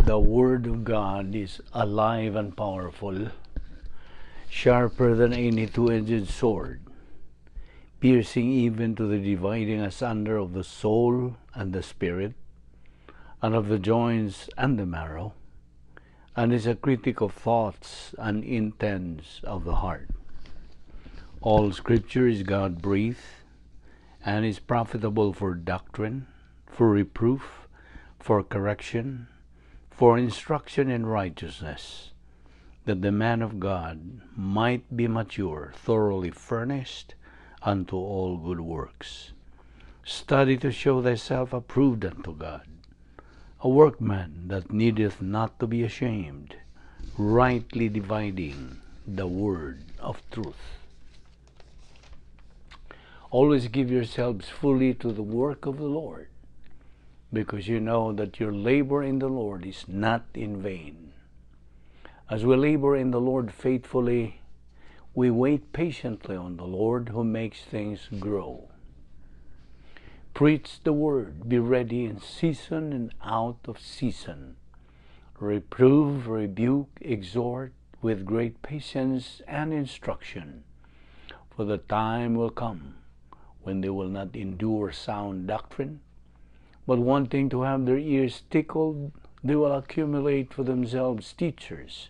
The Word of God is alive and powerful, sharper than any two-edged sword, piercing even to the dividing asunder of the soul and the spirit, and of the joints and the marrow, and is a critic of thoughts and intents of the heart. All Scripture is God-breathed, and is profitable for doctrine, for reproof, for correction, for instruction in righteousness, that the man of God might be mature, thoroughly furnished unto all good works. Study to show thyself approved unto God, a workman that needeth not to be ashamed, rightly dividing the word of truth. Always give yourselves fully to the work of the Lord, because you know that your labor in the Lord is not in vain. As we labor in the Lord faithfully, we wait patiently on the Lord who makes things grow. Preach the word, be ready in season and out of season. Reprove, rebuke, exhort with great patience and instruction. For the time will come when they will not endure sound doctrine, but wanting to have their ears tickled, they will accumulate for themselves teachers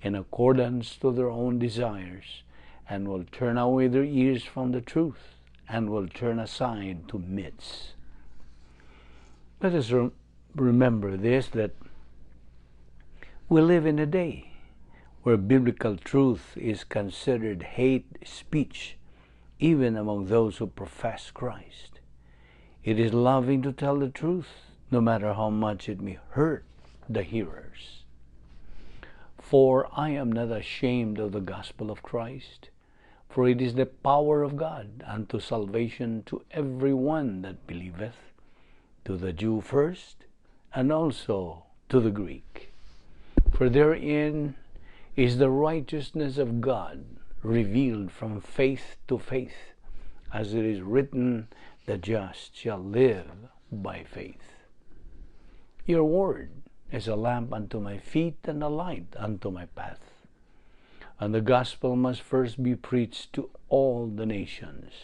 in accordance to their own desires, and will turn away their ears from the truth, and will turn aside to myths. Let us remember this, that we live in a day where biblical truth is considered hate speech, even among those who profess Christ. It is loving to tell the truth, no matter how much it may hurt the hearers. For I am not ashamed of the gospel of Christ, for it is the power of God unto salvation to every one that believeth, to the Jew first, and also to the Greek. For therein is the righteousness of God revealed from faith to faith, as it is written, the just shall live by faith. Your word is a lamp unto my feet and a light unto my path. And the gospel must first be preached to all the nations.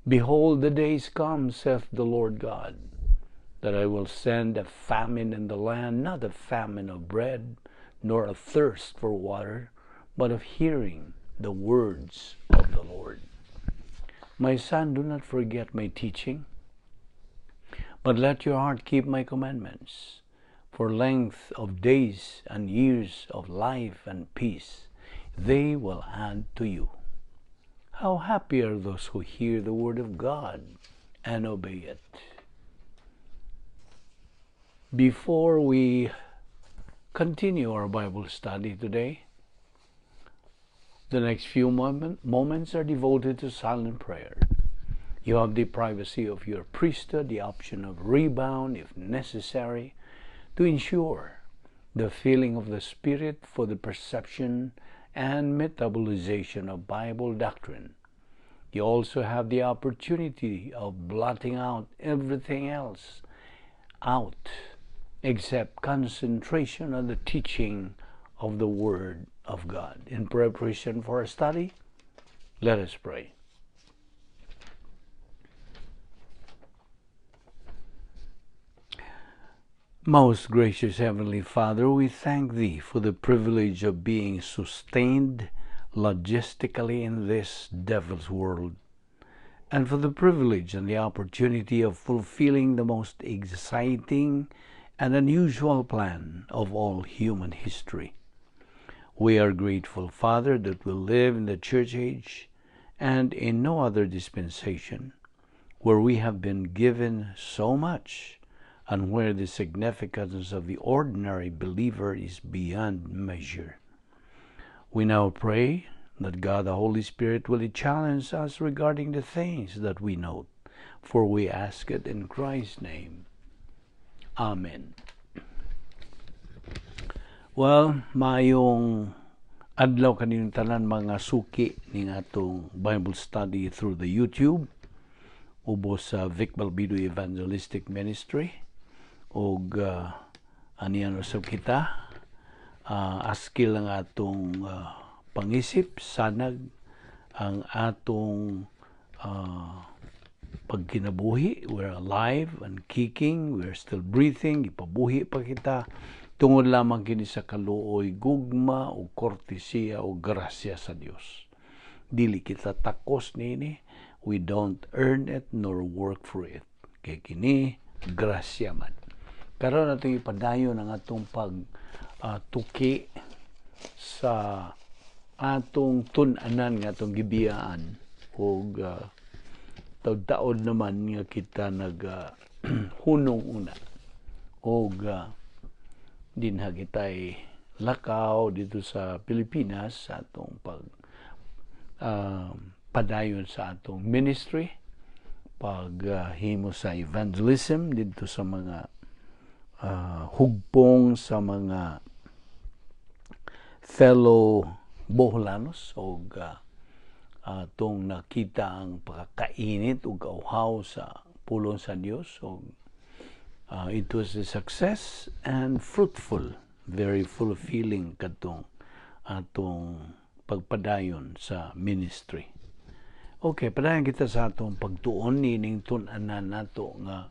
Behold, the days come, saith the Lord God, that I will send a famine in the land, not a famine of bread, nor a thirst for water, but of hearing the words of the Lord. My son, do not forget my teaching, but let your heart keep my commandments. For length of days and years of life and peace, they will add to you. How happy are those who hear the word of God and obey it. Before we continue our Bible study today, the next few moments are devoted to silent prayer. You have the privacy of your priesthood, the option of rebound if necessary, to ensure the filling of the Spirit for the perception and metabolization of Bible doctrine. You also have the opportunity of blotting out everything else except concentration on the teaching of the Word of God. In preparation for our study, let us pray. Most gracious Heavenly Father, we thank Thee for the privilege of being sustained logistically in this devil's world, and for the privilege and the opportunity of fulfilling the most exciting and unusual plan of all human history. We are grateful, Father, that we live in the church age and in no other dispensation, where we have been given so much and where the significance of the ordinary believer is beyond measure. We now pray that God the Holy Spirit will challenge us regarding the things that we note, for we ask it in Christ's name. Amen. Well, mayong adlaw kaning tanan mga suki ning atong Bible study through the YouTube ubos sa Balbido Evangelistic Ministry og aniyan usab kita askil ang atong pangisip, sanag ang atong pagkinabuhi. We're alive and kicking, we're still breathing, ipabuhi pa kita tungod lamang kini sa kaluoy gugma o kortesiya o grasya sa Dios. Dili kita takos nini, we don't earn it nor work for it. Kay kini grasya man. Karon atong ipadayon ang atong tuki sa atong tun-anan nga atong gibiyaan og taud-taod naman nga kita hunong una og dinha kitay lakaw dito sa Pilipinas sa atong padayon sa atong ministry, paghimo sa evangelism dito sa mga hugpong sa mga fellow Boholanos o atong nakita ang pagkakainit o kauhaw sa pulong sa Dios. So, it was a success and fruitful, very fulfilling katong atong pagpadayon sa ministry. Okay, padayon kita sa atong pagtuon nining tun-anan nato nga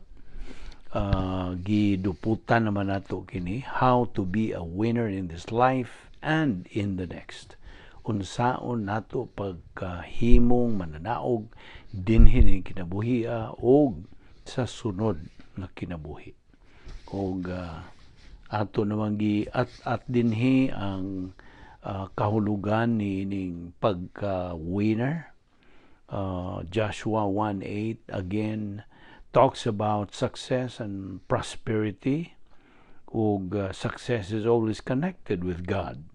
giduputan naman nato kini, how to be a winner in this life and in the next. Unsaon nato pagkahimong mananaog dinhi ning kinabuhia og sa sunod nga kinabuhi. Og ato namang at dinhi ang kahulugan ning pagka-winner. Joshua 1:8 again talks about success and prosperity. Og success is always connected with God.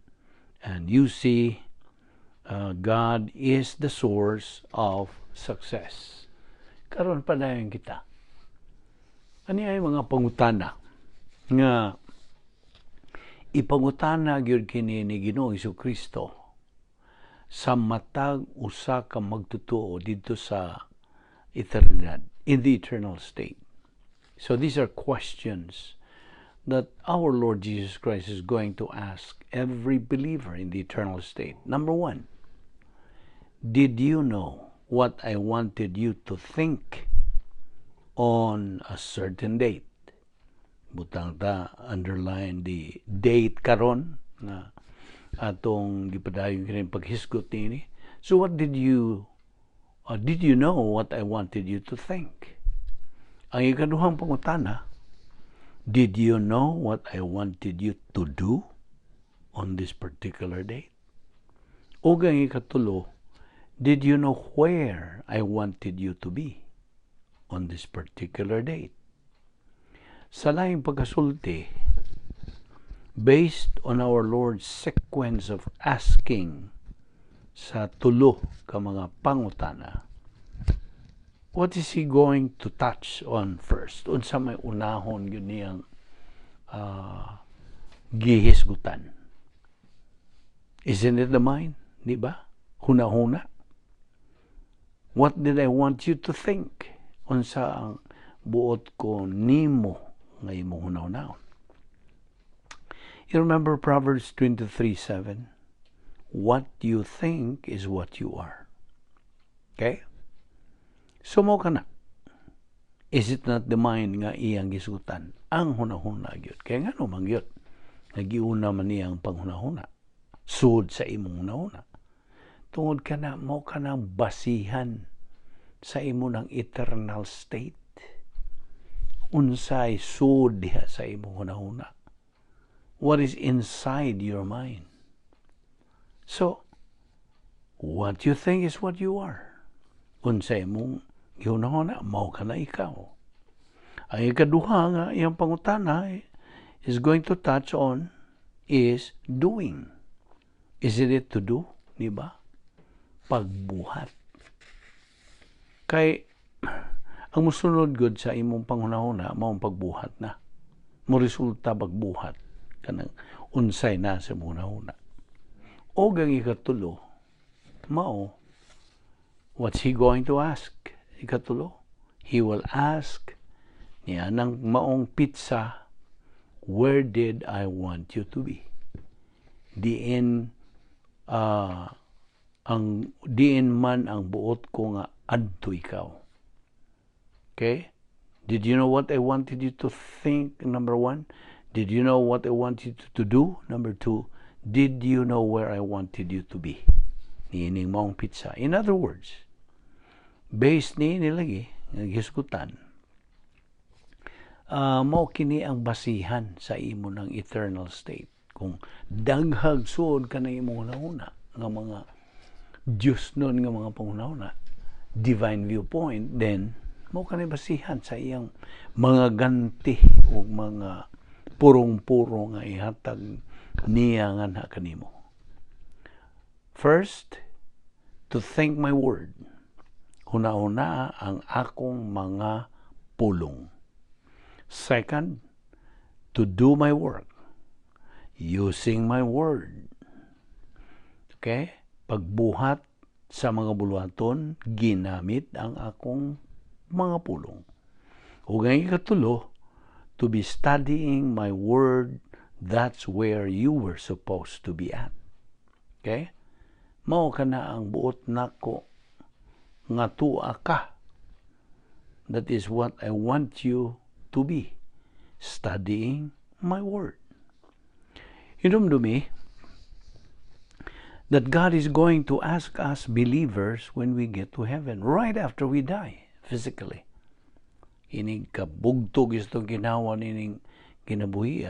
And you see, God is the source of success. Karon padayon kita. Ani ay mga pangutana nga ipangutana gyud kini ni Ginoong Hesukristo sa matag usa ka magtutuo dito sa eternidad, in the eternal state. So these are questions that our Lord Jesus Christ is going to ask every believer in the eternal state. Number 1, did you know what I wanted you to think on a certain date? Butang ta, underline the date karon na atong gipadayon kini paghisgot nini. So what did you know what I wanted you to think? Ang ikaduhang pangutana, did you know what I wanted you to do on this particular date? O ang ikatulo, did you know where I wanted you to be on this particular date? Sa laing pagkasulti, based on our Lord's sequence of asking sa tulo ka mga pangutana, what is He going to touch on first? Unsa may unahon yun niyang gihisgutan? Isn't it the mind? Di ba? Huna-huna. What did I want you to think? Unsa ang buot ko nimo nga imong hunaw-hunaw? You remember Proverbs 23:7? What you think is what you are. Okay? Sumo ka na. Is it not the mind nga iyang gisutan? Ang hunahuna gyud. Kaya nga no mangyot. Nagiuna man niyang panghunahuna. Sud sa imong hunahuna. Tungod ka na, mo ka na basihan sa imo ng eternal state. Unsay sud diha sa imong hunahuna. What is inside your mind? So, what you think is what you are. Unsay imong gihunahuna, mao ka na ikaw. Ang ikaduha nga iyang pangutana is going to touch on is doing. Is it to do? Di ba? Pagbuhat. Kay ang musunod gud sa imong panghunahuna mao pagbuhat na. Mo resulta pagbuhat kanang unsay na sa hunahuna. O ang ikatulo, mao, what's He going to ask? Ikatulo, He will ask niya ng maong pizza where did I want you to be? Diin man ang buot ko nga adto ikaw. Okay? Did you know what I wanted you to think? Number 1. Did you know what I wanted you to do? Number 2. Did you know where I wanted you to be? Niining maong pizza. In other words, based ni nilagi, nagiskutan, mao kini ang basihan sa imo ng eternal state. Kung daghag suod ka na imo una nga mga Diyos nun nga mga panguna-una, divine viewpoint, then mao ka na basihan sa iyang mga ganti o mga purong-puro nga ihatag niya nga na kanimo. First, to think my word. Huna-huna ang akong mga pulong. Second, to do my work using my word. Okay? Pagbuhat sa mga buluhaton, ginamit ang akong mga pulong. Ug ang ikatulo, to be studying my word, that's where you were supposed to be at. Okay? Mao ka na ang buot nako nga tuwa ka. That is what I want you to be. Studying my word. Hinumdumi that God is going to ask us believers when we get to heaven, right after we die, physically. Ining kabugtog itong ginawa nining kinabuhi,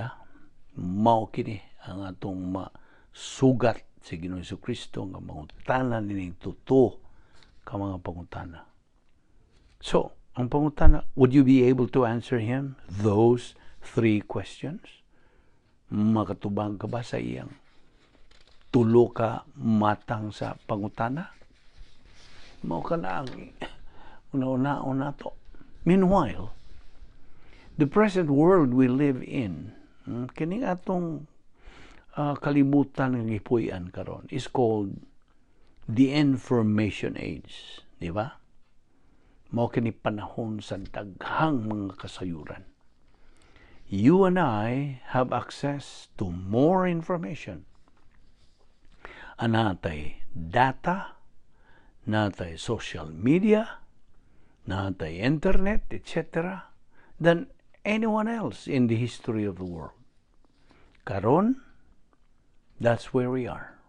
mao kini ang atong masugat sa Ginoong Jesucristo nga mangutana nining tuto ka mga pangutana. So, ang pangutana, would you be able to answer him those 3 questions? Makatubang ka ba sa iyang tulo ka matang sa pangutana? Mao ka na ang una to. Meanwhile, the present world we live in, kining atong kalibutan ng ipuyan karon is called the information age. Di ba? Mao kini panahon sa daghang mga kasayuran. You and I have access to more information. Natay data, natay social media, natay internet, etc., than anyone else in the history of the world. Karon, that's where we are.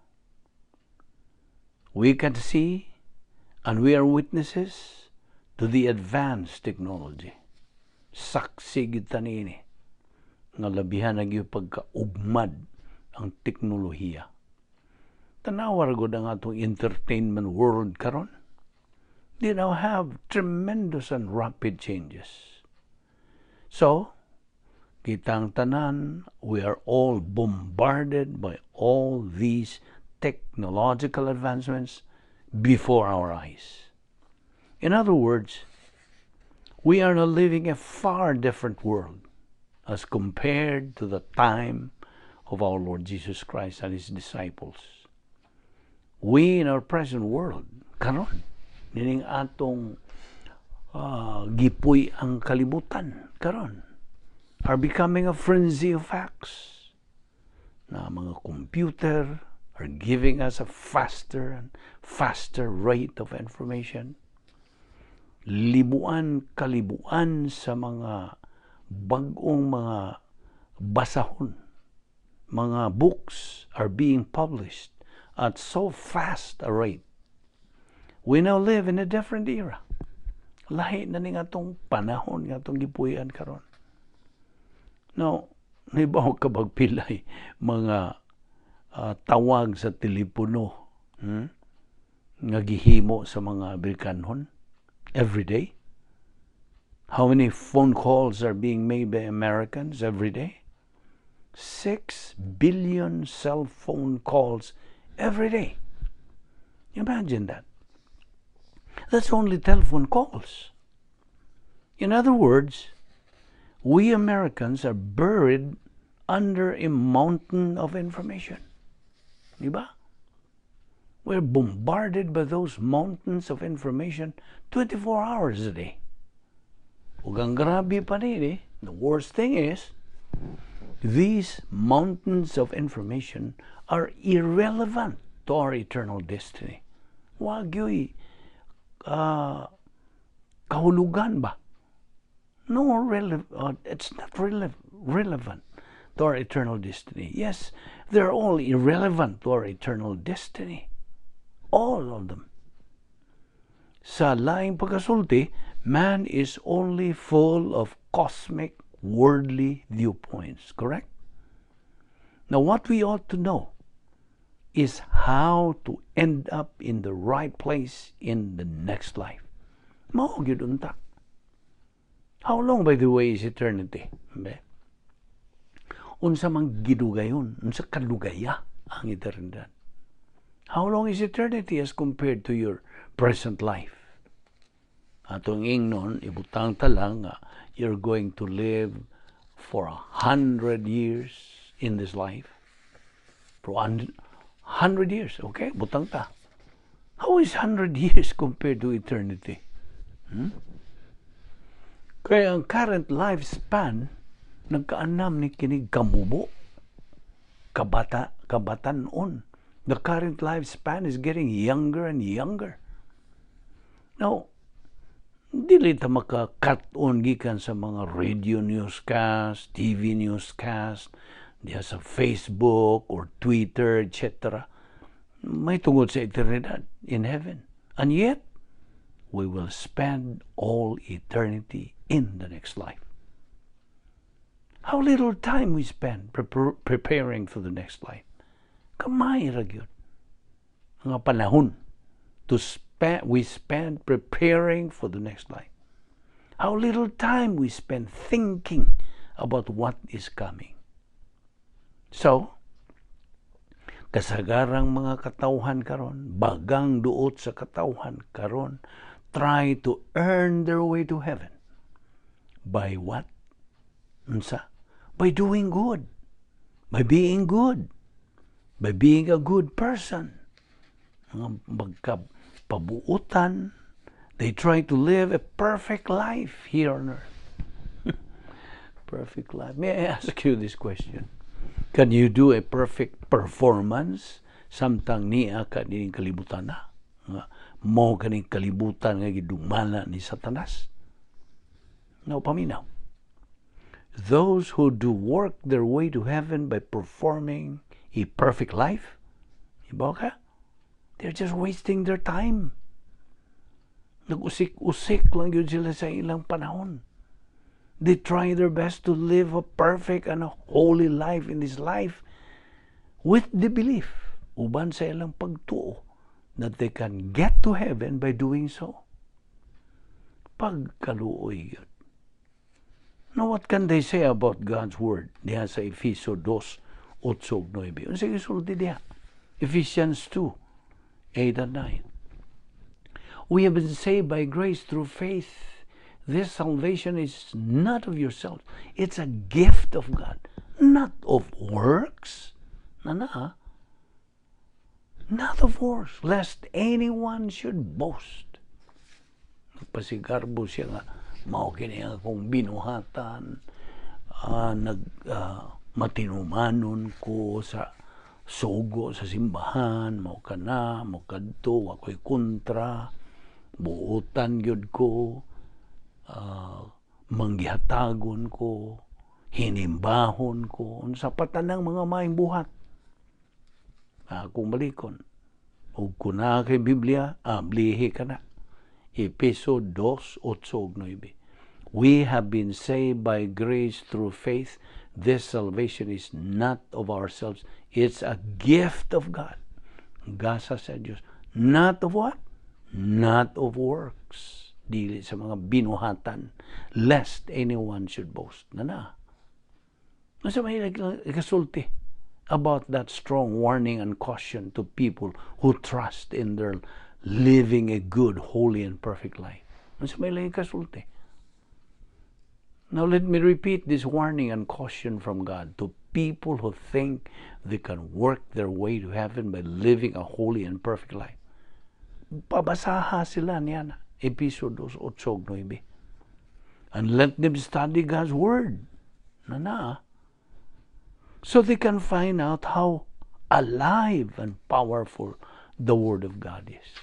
We can see and we are witnesses to the advanced technology. Saksi kita niini nga labihan na gyud pagkaugmad ang teknolohiya. Tanawar gud ang atong entertainment world karon. They now have tremendous and rapid changes. So, kitang tanan, we are all bombarded by all these technological advancements before our eyes. In other words, we are now living a far different world as compared to the time of our Lord Jesus Christ and His disciples. We in our present world, karon, nining atong gipuy ang kalibutan, karon, are becoming a frenzy of facts. Na mga computer are giving us a faster and faster rate of information. Libuan-kalibuan sa mga bagong mga basahon. Mga books are being published at so fast a rate. We now live in a different era. Lahi na ning atong panahon nga atong gipuy-an karon. Now, naibaw ka bagpilay mga tawag sa telepono nga gihimo sa mga Amerikanhon every day? How many phone calls are being made by Americans every day? 6 billion cell phone calls every day. Imagine that. That's only telephone calls. In other words, we Americans are buried under a mountain of information. Diba? We're bombarded by those mountains of information 24 hours a day. Ug ang grabe pa nini, the worst thing is, These mountains of information are irrelevant to our eternal destiny. Wag yo'y kahulugan ba? No, it's not relevant to our eternal destiny. Yes, they're all irrelevant to our eternal destiny. All of them. Sa laing pagkasulti, man is only full of cosmic, worldly viewpoints. Correct? Now, what we ought to know is how to end up in the right place in the next life. Mao gyud unta. How long, by the way, is eternity? Unsa mang gidugayon, unsa kalugaya ang eternidad. How long is eternity as compared to your present life? Atong ingnon, ibutang ta lang nga you're going to live for 100 years in this life. For 100 years, okay? Butang ta. How is 100 years compared to eternity? Kaya ang current lifespan, nagkaanam ni kinig kamubo, kabatanon. The current lifespan is getting younger and younger. Now, dili ta maka-cut-on gikan sa mga radio newscast, TV newscast, diya sa Facebook or Twitter, etc. May tungod sa eternidad in heaven. And yet, we will spend all eternity in the next life. How little time we spend preparing for the next life. Kamay ra gyud nga panahon we spend preparing for the next life. How little time we spend thinking about what is coming. So, kasagarang mga katawhan karon, bagang duot sa katawhan karon, try to earn their way to heaven. By what? Unsa? By doing good. By being good. By being a good person. Magkapabuutan. They try to live a perfect life here on earth. Perfect life. May I ask you this question? Can you do a perfect performance samtang niya ka dining kalibutan na? Mo kaning kalibutan nga gidumala ni Satanas? No, paminaw. Those who do work their way to heaven by performing a perfect life, ibaw ka? They're just wasting their time. Nag-usik-usik lang yun sila sa ilang panahon. They try their best to live a perfect and a holy life in this life with the belief, uban sa ilang pagtuo, that they can get to heaven by doing so. Pagkaluoy yun. Now, what can they say about God's Word? Diya sa Efeso 2:8-9. Unsa gisulti diya? Ephesians 2:8 and 9. We have been saved by grace through faith. This salvation is not of yourself. It's a gift of God, not of works. Not of works, lest anyone should boast. Nagpasigarbo siya nga, mao kini akong binuhatan, matinumanon ko sa sugo sa simbahan, mao kana, mao kadto, ako'y kontra, buutan gyud ko, manggihatagon ko, hinimbahon ko, sa patanang mga maing buhat. Akong balikon. Ug kuna kay Biblia, blihi ka na. Efeso 2:8-9. We have been saved by grace through faith. This salvation is not of ourselves. It's a gift of God. Gasa sa Diyos. Not of what? Not of works. Dili sa mga binuhatan. Lest anyone should boast. Nasa may kasulti about that strong warning and caution to people who trust in their living a good, holy, and perfect life. Nasa may kasulti. Now let me repeat this warning and caution from God to people who think they can work their way to heaven by living a holy and perfect life. Pabasaha sila niya na. Efeso 2:8-9. And let them study God's Word. so they can find out how alive and powerful the Word of God is.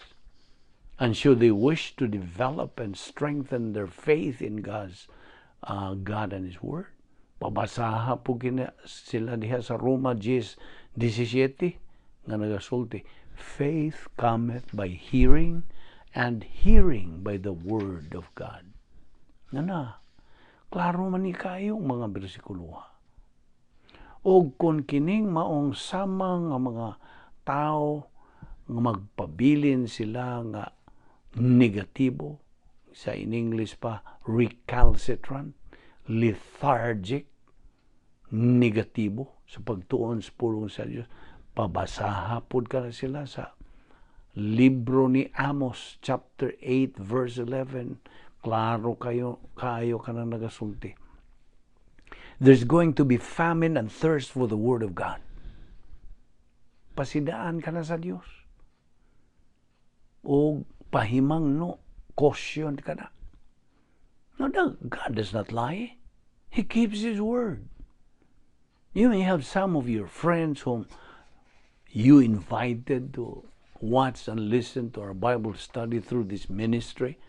And should they wish to develop and strengthen their faith in God and His Word, pabasaha po sila diha sa Roma 10:17 nga nagasulti, faith cometh by hearing, and hearing by the Word of God. Nga klaro man ni kayong mga bersikulo. O kung kining maong samang nga mga tao nga magpabilin sila nga negatibo, sa in English pa recalcitrant, lethargic, negatibo sa pagtuon sa pulong sa Dios, pabasaha pud ka na sila sa libro ni Amos chapter 8 verse 11. Klaro kayo ka na nagasulti. There's going to be famine and thirst for the Word of God. Pasidaan ka na sa Dios. O pahimang caution ka na. No, God does not lie. He keeps His Word. You may have some of your friends whom you invited to watch and listen to our Bible study through this ministry,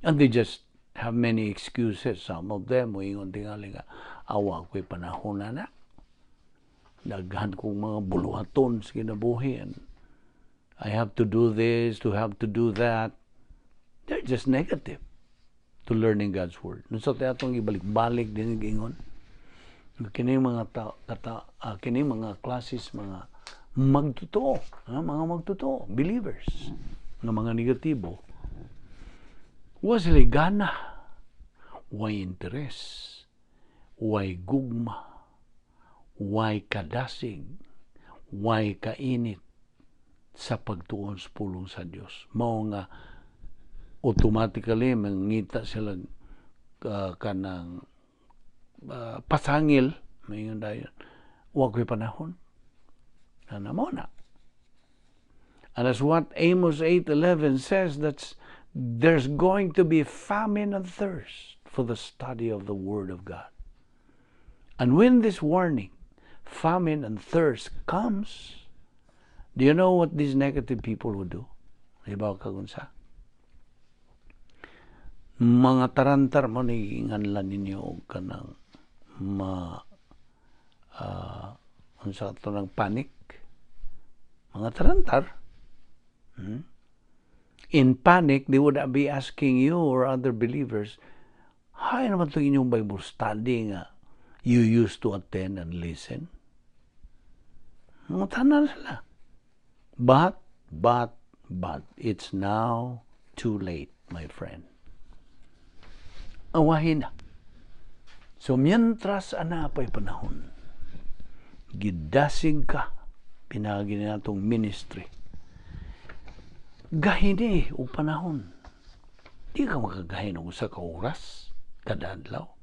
and they just have many excuses. Some of them, moingon tingali nga, awa ko'y panahon na. Daghan kong mga buluhaton sa kinabuhi, and I have to do this, to have to do that. They're just negative to learning God's Word. Nung sa atong ibalik-balik din gingon, kining mga classes, mga magtotoo, mga magtotoo, believers, nga mga negatibo, was sila gana, way interes, way gugma, way kadasig, way kainit sa pagtuon sa pulong sa Dios. Mao nga automatically mangita sila kanang pasangil, mayon dayon. Wa ko'y panahon. Mo na. And as what Amos 8:11 says, there's going to be famine and thirst for the study of the Word of God. And when this warning, famine and thirst, comes, do you know what these negative people would do? Ibaw kagunsa? Mga tarantar mo naiinganlan ninyo kanang unsa ito ng panic. Mga tarantar. In panic, they would be asking you or other believers, hay naman ito inyong Bible study nga you used to attend and listen. Mga tanan sila. But, it's now too late, my friend. Awahin na. So, mientras anapay panahon, gidasig ka, pinagi na itong ministry, gahini o panahon. Di ka makagahin o sa kauras, kada adlaw.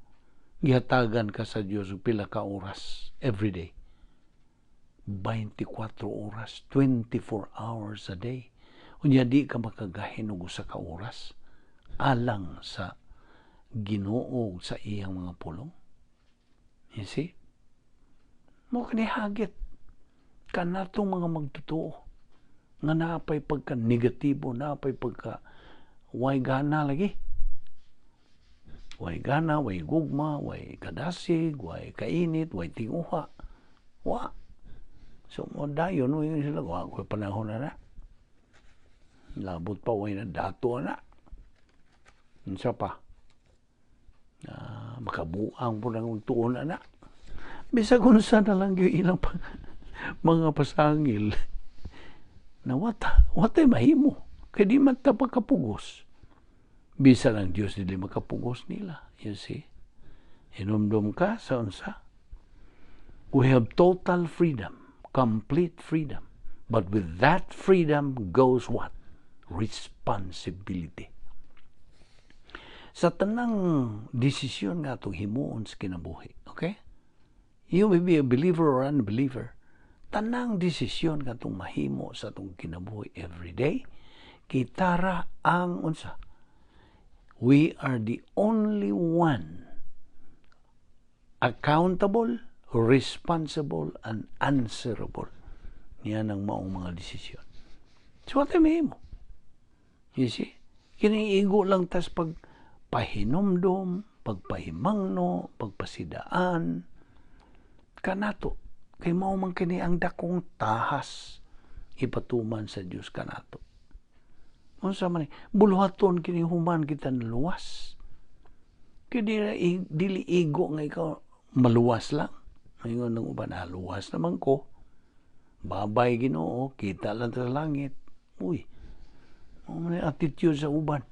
Gihatagan ka sa Diyos o pila ka oras everyday. 24 oras, 24 hours a day. Unya di ka makagahin o sa kauras, alang sa Ginoo sa iyang mga pulong. You see? Mo kanihagit kanatong mga magtotoo nga napay pagka negatibo, napay pagka way gana lagi. Way gana, way gugma, way kadasig, way kainit, way tinguha. Wa. So, mo dayon, yung sila, ko panahon na. Labot pa, way na dato na. Unsa pa? Makabuang po ng tuon na. Bisa kung saan na lang yung ilang mga pasangil na watay mahimo. Kaya di man ta pagkapugos. Bisa ng Diyos nila makapugos nila. You see? Hinumdum ka sa unsa. We have total freedom. Complete freedom. But with that freedom goes what? Responsibility. Sa tanang desisyon nga itong himuon sa kinabuhi. Okay? You may be a believer or unbeliever. Tanang desisyon nga itong mahimo sa itong kinabuhi everyday. Kitara ang unsa. We are the only one accountable responsible and answerable niya ng maong mga desisyon. So what mo? You see? Kiniigo lang tas pagpahinomdom, pagpahimangno, pagpasidaan, kanato. Kay mao man kini ang dakong tahas ipatuman sa Dios kanato. Unsa man buluhaton kini human kita naluwas. Kaya dili igo nga ikaw maluwas lang. Ngayon ng uban, luwas naman ko. Babay Ginoo, kita lang sa langit. Uy, may attitude sa uban.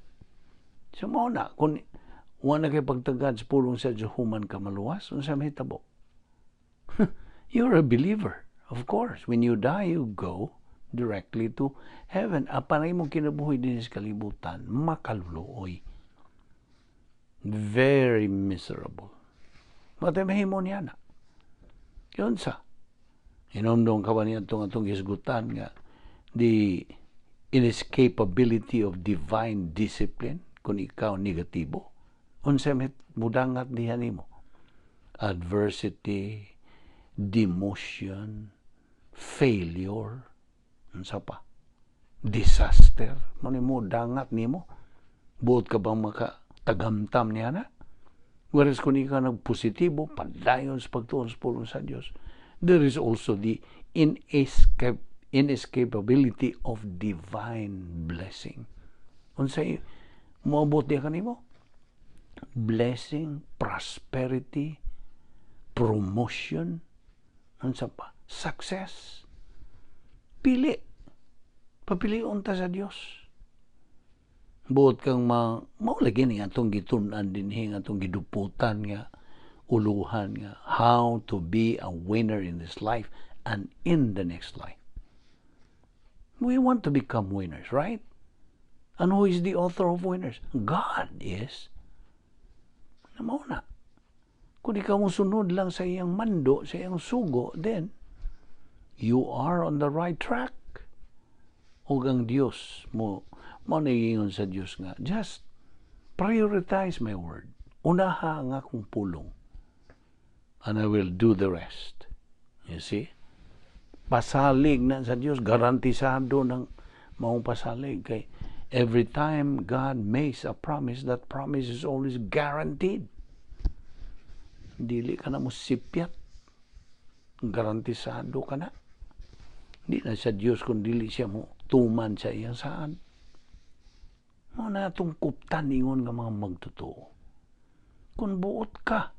So mo na, kung wala kay pagtagad sa pulong sa Diyos human ka maluwas, unsa may tabo? You're a believer. Of course, when you die, you go directly to heaven. Apanay mong kinabuhi din sa kalibutan, makaluluoy. Very miserable. Matamahimo niya na. Yun sa. Inomdong ka ba niya itong isgutan nga the inescapability of divine discipline kung ikaw negatibo. Unsa met mudangat diha nimo? Adversity, demotion, failure, unsa pa? Disaster. Mo dangat nimo. Buot ka bang makatagamtam niya na? Whereas kung ikaw nagpositibo, padayon sa pagtuon sa pulong sa Diyos, there is also the inescapability of divine blessing. Unsay moabot diha kanimo? Blessing, prosperity, promotion, unsa pa? Success. Pili. Papilion ta sa Dios. Buot kang maulagi ni atong gitunan dinhi atong giduputan nga uluhan nga how to be a winner in this life and in the next life. We want to become winners, right? And who is the author of winners? God is. Namo na. Kung ikaw mo sunod lang sa iyang mando, sa iyang sugo, then you are on the right track. O ang Diyos mo naingon sa Diyos nga, just prioritize my word. Unaha ang akong pulong. And I will do the rest. You see? Pasalig na sa Diyos, garantisado ng maong pasalig. Kay every time God makes a promise, that promise is always guaranteed. Dili ka na mo sipyat. Garantisado ka na. Hindi na sa Diyos kung dili siya mo tuman sa iyang saan. Mo na itong kuptan ingon nga mga magtotoo. Kung buot ka,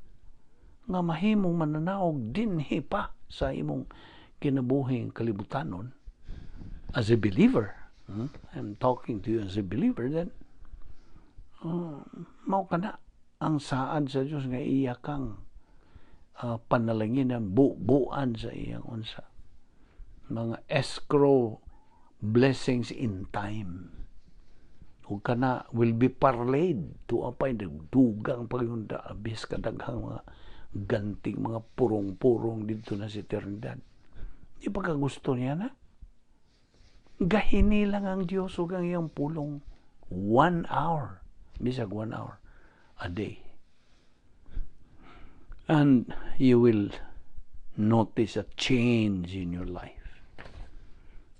nga mahimong mananaog dinhi pa sa imong kinabuhing kalibutanon, as a believer, I'm talking to you as a believer, then mao ka na ang saad sa Diyos nga iya kang panalanginan, buuan sa iyang unsa. Mga escrow blessings in time. O kana will be parlayed to apay dugang pagyunda abis kadaghang mga ganting mga purong-purong dito na si eternidad. Di ba ka gusto niya na? Gahini lang ang Diyos o ang iyang pulong 1 hour. Bisag 1 hour a day. And you will notice a change in your life.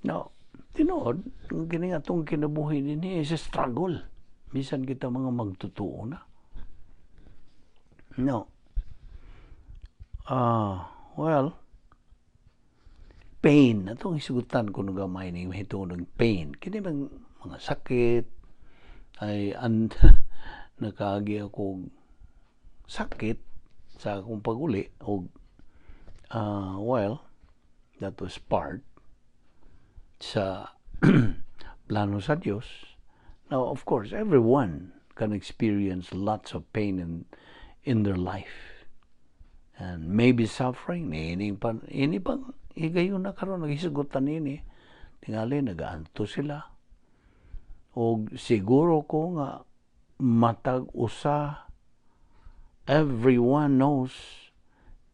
Now, tinood, kini atong kinabuhi din is a struggle. Bisan kita mga magtutuo na. No. Well, pain. Atong isugutan ko nung gamay ni mahitungod ng pain. Kini bang mga sakit, ay nakaagi ako sakit sa akong paguli o well, that was part sa plano sa Diyos. Now, of course, everyone can experience lots of pain in their life. And maybe suffering, ini pang higayon na karon nagisugutan ini. Tingali nagaanto sila. O siguro ko nga matag usa, everyone knows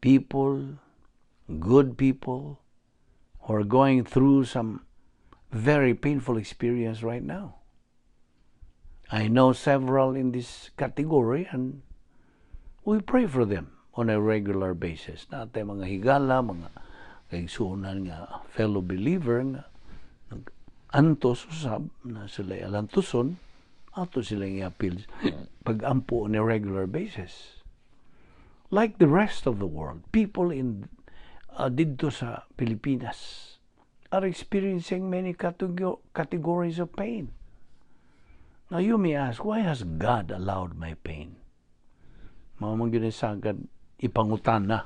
people, good people who are going through some very painful experience right now. I know several in this category and we pray for them. on a regular basis. Natay mga higala, mga kaigsunan nga fellow believer nga antos usab na sila alantuson, ato sila i-appeal pag-ampo on a regular basis. Like the rest of the world, people in dito sa Pilipinas are experiencing many categories of pain. Now you may ask, why has God allowed my pain? Mamang yun sagad ipangutan na.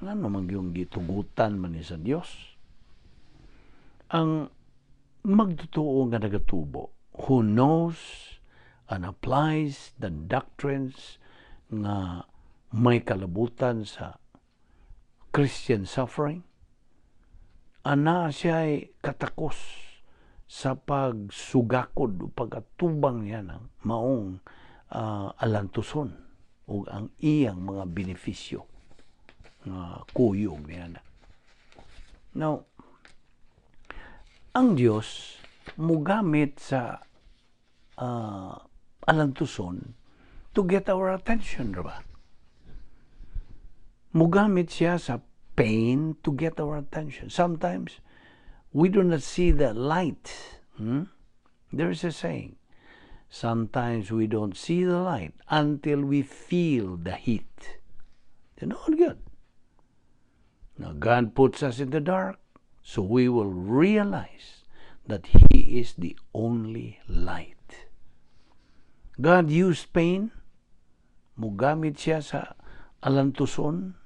Nga namang yung gitugutan man sa Diyos. Ang magtotoo nga nagatubo, who knows and applies the doctrines nga may kalabutan sa Christian suffering, ana siya'y katakos sa pagsugakod o pag-atubang niya ng maong alantuson o ang iyang mga benepisyo nga kuyog niya na. Now, ang Diyos mugamit sa alantuson to get our attention, diba? Mugamit siya sa pain to get our attention. Sometimes, we do not see the light. There is a saying, sometimes we don't see the light until we feel the heat. You know, good. Now, God puts us in the dark, so we will realize that He is the only light. God used pain, mugamit siya sa alantuson,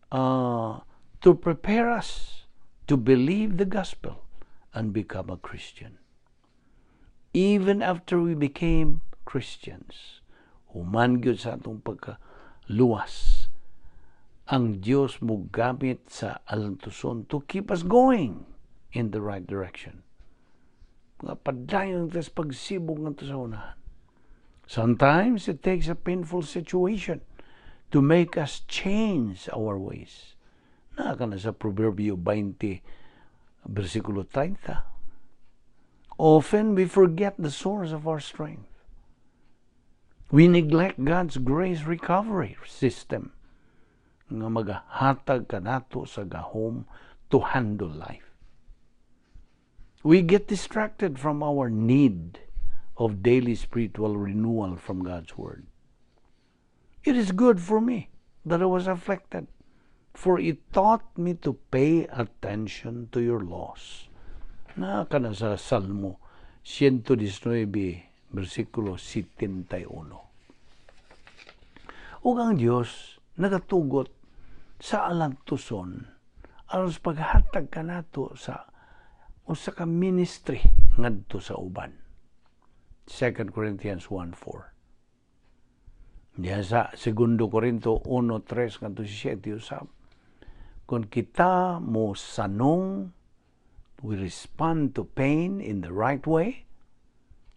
to prepare us to believe the gospel and become a Christian. Even after we became Christians, human gyud sa atong pagkaluwas, ang Diyos mugamit sa alantuson to keep us going in the right direction. Nga padayon tas pagsibog ngadto sa unahan. Sometimes it takes a painful situation to make us change our ways. Naka na sa Proverbio 20, versikulo 30. Often we forget the source of our strength. We neglect God's grace recovery system nga magahatag kanato sa gahom to handle life. We get distracted from our need of daily spiritual renewal from God's Word. It is good for me that I was afflicted, for it taught me to pay attention to your laws. Naka na sa Salmo 119, versikulo 71. Ug ang Diyos nagatugot sa alantuson aron sa paghatag kanato sa usa ka ministry ngadto sa uban. 2 Corinthians 1:4. Diya sa 2 Corinto 1:3 ngadto 7 usab. Kung kita mo sanong, we respond to pain in the right way.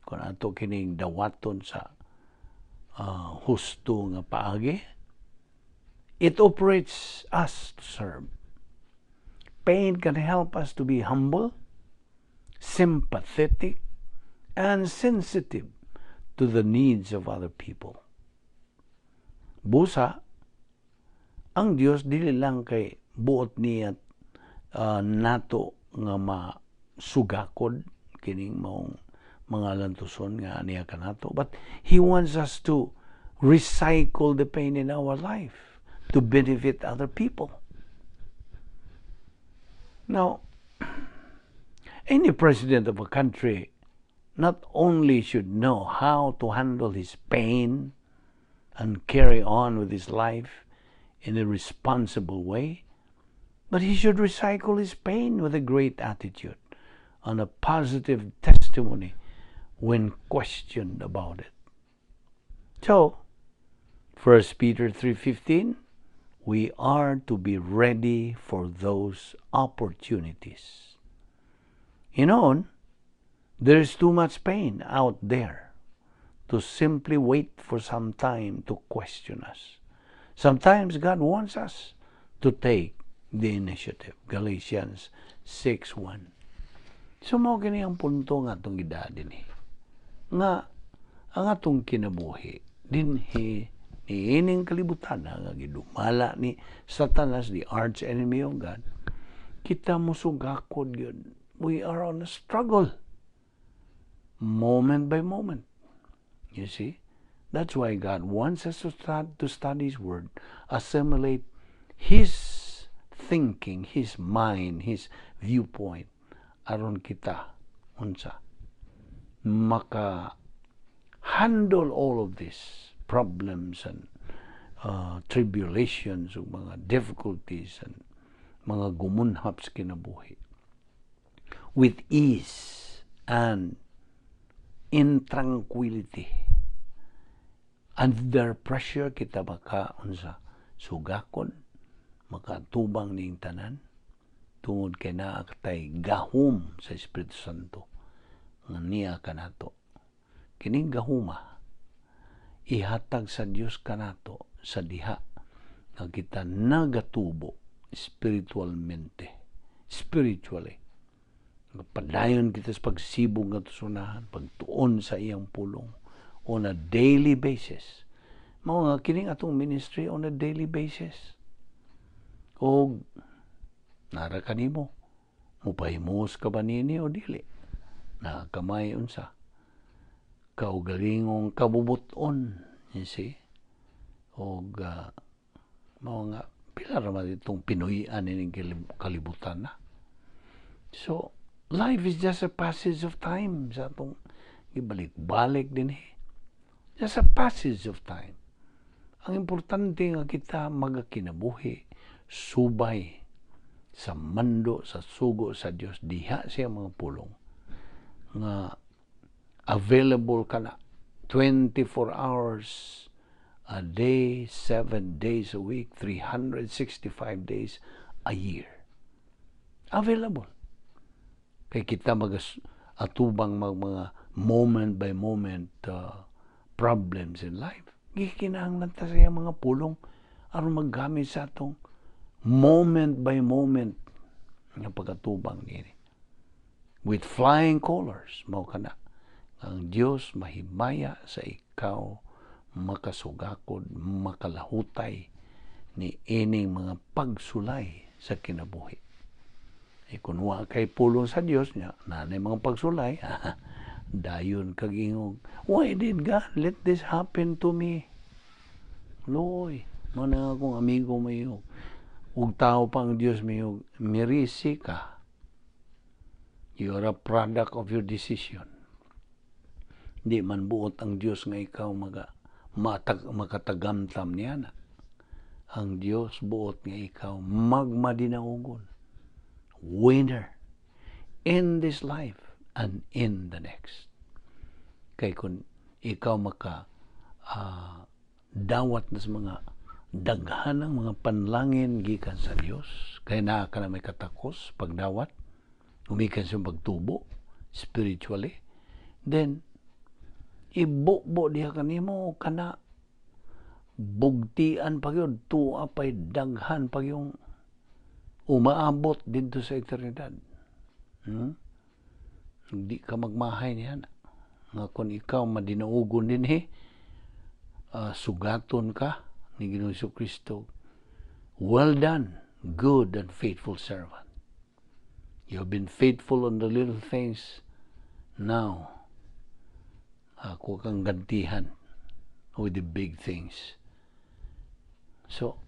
Kung ato kining dawaton sa husto nga paagi, it operates us to serve. Pain can help us to be humble, sympathetic, and sensitive to the needs of other people. Busa, ang Diyos dili lang kay buot niya nato nga masugakod kining maong mga lantuson nga niya kanato, but He wants us to recycle the pain in our life to benefit other people. Now, any president of a country not only should know how to handle his pain and carry on with his life in a responsible way, but he should recycle his pain with a great attitude and a positive testimony when questioned about it. So, 1 Peter 3:15, we are to be ready for those opportunities. There is too much pain out there to simply wait for some time to question us. Sometimes God wants us to take the initiative. Galatians 6:1. So, mao kini ang punto nga itong idadin nga ang atong kinabuhi dinhi ni ining kalibutan nga gidumala ni Satanas, the arch enemy of God, kita musugakod yun. We are on a struggle, moment by moment. You see? That's why God wants us to study His Word, assimilate His thinking, His mind, His viewpoint, aron kita unsa maka-handle all of these problems and tribulations, o mga difficulties and mga gumunhap sa kinabuhi with ease and in tranquility. Under pressure kita maka-unsa sugakon, makatubang ning tanan tungod kay naa katay gahum sa Espiritu Santo nga niya kanato. Kining gahuma ihatag sa Dios kanato sa diha nga kita nagatubo spiritually. Padayon kita sa pagsibog nga tusunahan, pagtuon sa iyang pulong on a daily basis. Mao nga kining atong ministry on a daily basis. O nara kanimo, mupahimos ka ba nini o dili? Na kamay unsa? Kaugalingong kabubuton, you see? O mao nga pila ra man itong pinuy-an ining kalibutan na. So, life is just a passage of time sa atong ibalik-balik din Just a passage of time. Ang importante nga kita magakinabuhi, subay sa mando, sa sugo sa Dios, diha siya mga pulong nga available ka na 24 hours a day, 7 days a week, 365 days a year. Available. Kaya kita atubang mga moment by moment problems in life. Gikinahanglan ta sa mga pulong aron maggamit sa atong moment by moment nga pagkatubang nini. With flying colors, mao kana ang Dios mahimaya sa ikaw makasugakod, makalahutay ni ining mga pagsulay sa kinabuhi. Kung wa kay pulong sa Dios niya, nanay mga pagsulay, dayon kagingog, why did God let this happen to me? Loy, mana akong amigo mayo, ug tao pang Dios mayo, mirisi ka. You are a product of your decision. Di man buot ang Dios nga ikaw makatagamtam niya na. Ang Dios buot nga ikaw magmadinaugon. Winner in this life and in the next. Kay kung ikaw dawat na sa mga daghanang mga panlangin gikan sa Dios, kay naa ka na may katakos pagdawat, umikan sa pagtubo spiritually, then ibubo diha kanimo kana bugtian pagyud tuwa pay daghan pagyong umaabot dito sa eternidad. Hindi ka magmahay niya na. Nga kung ikaw madinaugon din sugaton ka ni Ginoong Jesucristo. Well done, good and faithful servant. You have been faithful on the little things. Now, ako kang gantihan with the big things. So,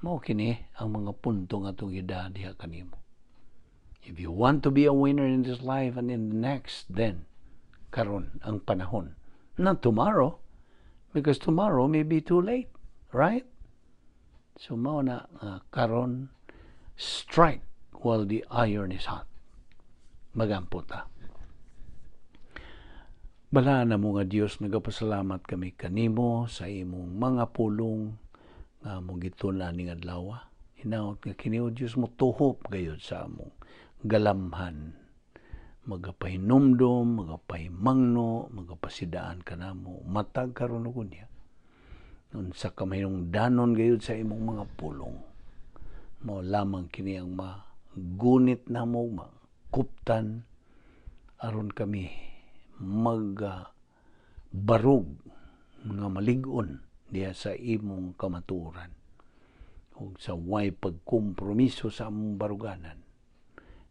mao kini ang mga punto nga itong diha kanimo. If you want to be a winner in this life and in the next, then karon ang panahon. Not tomorrow, because tomorrow may be too late, right? So mao na karon, strike while the iron is hot. Magampo ta. Bala na mo nga Dios, nagapasalamat kami kanimo sa imong mga pulong nga mong gitun ning adlaw. Hinaot nga kini o Dios mo tuhop gayud sa among galamhan, magapahinumdum, magapahimangno, magapasidaan ka na mo, matag karon ko niya. Nun sa kamayong danon gayud sa imong mga pulong, mao lamang kini ang magunit na mo, makuptan, aron kami magbarug nga maligon diya sa imong kamaturan ug sa way pagkompromiso sa among baruganan.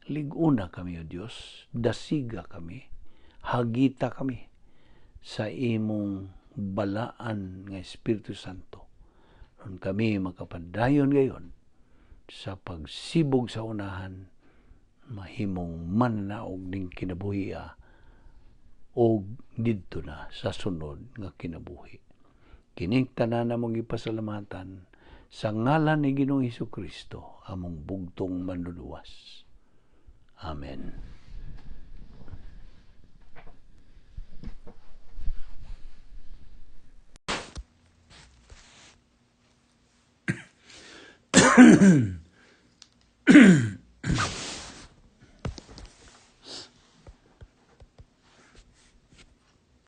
Liguna kami, O Dios, dasiga kami, hagita kami sa imong balaan nga Espiritu Santo. Nun kami makapadayon gayon sa pagsibog sa unahan, mahimong mananaog ning kinabuhi o didto na sa sunod nga kinabuhi. Kining tanan namong ipasalamatan sa ngalan ni Ginoong Hesukristo, among bugtong manluluwas. Amen.